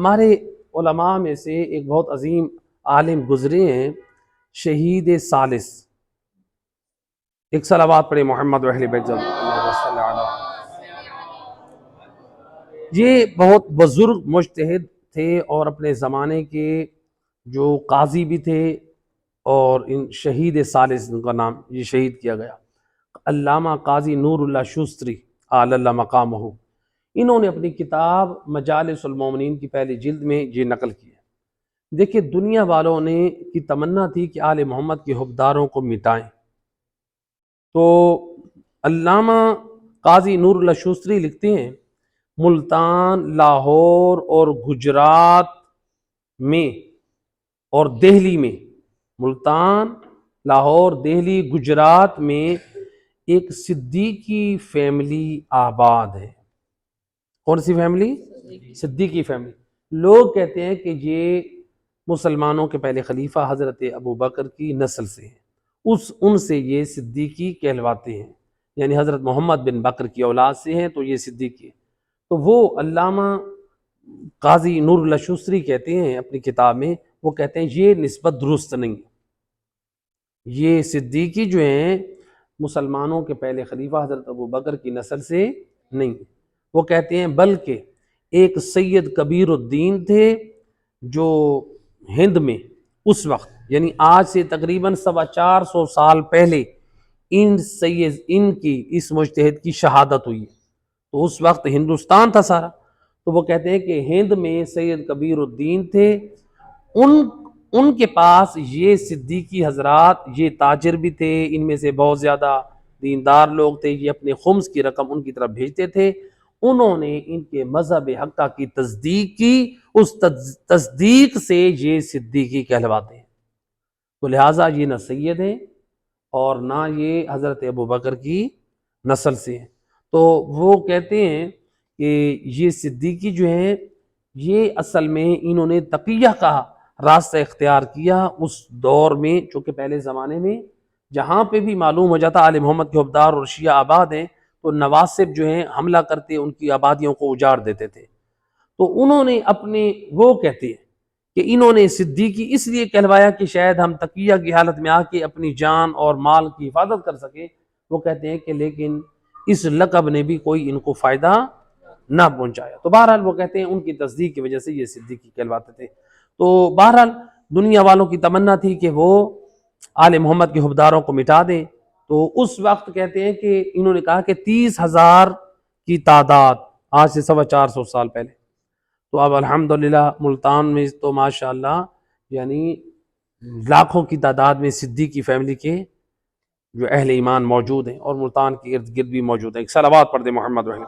ہمارے علماء میں سے ایک بہت عظیم عالم گزرے ہیں، شہید ثالث۔ ایک صلوات پڑھے محمد و اہل بیت اللہم صلی علی۔ یہ بہت بزرگ مجتہد تھے اور اپنے زمانے کے جو قاضی بھی تھے، اور ان شہید ثالث ان کا نام یہ شہید کیا گیا، علامہ قاضی نور اللہ شوستری اعلی اللہ مقامہ۔ انہوں نے اپنی کتاب مجالس المومنین کی پہلی جلد میں یہ نقل کی ہے۔ دیکھیں، دنیا والوں نے کی تمنا تھی کہ آل محمد کے حبداروں کو مٹائیں، تو علامہ قاضی نور اللہ شوستری لکھتے ہیں ملتان، لاہور اور گجرات میں اور دہلی میں، ملتان، لاہور، دہلی، گجرات میں ایک صدیقی فیملی آباد ہے۔ کون سی فیملی؟ صدیقی فیملی۔ لوگ کہتے ہیں کہ یہ مسلمانوں کے پہلے خلیفہ حضرت ابو بکر کی نسل سے ہیں، ان سے یہ صدیقی کہلواتے ہیں، یعنی حضرت محمد بن بکر کی اولاد سے ہیں تو یہ صدیقی ہیں۔ تو وہ علامہ قاضی نور اللہ شوستری کہتے ہیں اپنی کتاب میں، وہ کہتے ہیں یہ نسبت درست نہیں، یہ صدیقی جو ہیں مسلمانوں کے پہلے خلیفہ حضرت ابو بکر کی نسل سے نہیں۔ وہ کہتے ہیں بلکہ ایک سید کبیر الدین تھے جو ہند میں اس وقت، یعنی آج سے تقریباً 450 سال پہلے ان کی اس مجتہد کی شہادت ہوئی ہے، تو اس وقت ہندوستان تھا سارا۔ تو وہ کہتے ہیں کہ ہند میں سید کبیر الدین تھے، ان کے پاس یہ صدیقی حضرات، یہ تاجر بھی تھے، ان میں سے بہت زیادہ دیندار لوگ تھے، یہ اپنے خمس کی رقم ان کی طرف بھیجتے تھے۔ انہوں نے ان کے مذہب حقہ کی تصدیق کی، اس تصدیق سے یہ صدیقی کہلواتے ہیں۔ تو لہٰذا یہ نہ سید ہیں اور نہ یہ حضرت ابو بکر کی نسل سے ہیں۔ تو وہ کہتے ہیں کہ یہ صدیقی جو ہیں یہ اصل میں انہوں نے تقیہ کا راستہ اختیار کیا اس دور میں، چونکہ پہلے زمانے میں جہاں پہ بھی معلوم ہو جاتا آل محمد کے حبدار اور شیعہ آباد ہیں تو نواسب جو ہیں حملہ کرتے ان کی آبادیوں کو اجاڑ دیتے تھے۔ تو انہوں نے اپنے، وہ کہتے ہیں کہ انہوں نے صدیقی اس لیے کہلوایا کہ شاید ہم تقیہ کی حالت میں آ کے اپنی جان اور مال کی حفاظت کر سکیں۔ وہ کہتے ہیں کہ لیکن اس لقب نے بھی کوئی ان کو فائدہ نہ پہنچایا۔ تو بہرحال وہ کہتے ہیں ان کی تصدیق کی وجہ سے یہ صدیقی کہلواتے تھے۔ تو بہرحال دنیا والوں کی تمنا تھی کہ وہ آل محمد کے حبداروں کو مٹا دیں، تو اس وقت کہتے ہیں کہ انہوں نے کہا کہ 30,000 کی تعداد، آج سے 450 سال پہلے۔ تو اب الحمدللہ ملتان میں تو ماشاءاللہ یعنی لاکھوں کی تعداد میں صدیقی فیملی کے جو اہل ایمان موجود ہیں، اور ملتان کے ارد گرد بھی موجود ہیں۔ ایک صلوات پڑھ دے محمد و اہل۔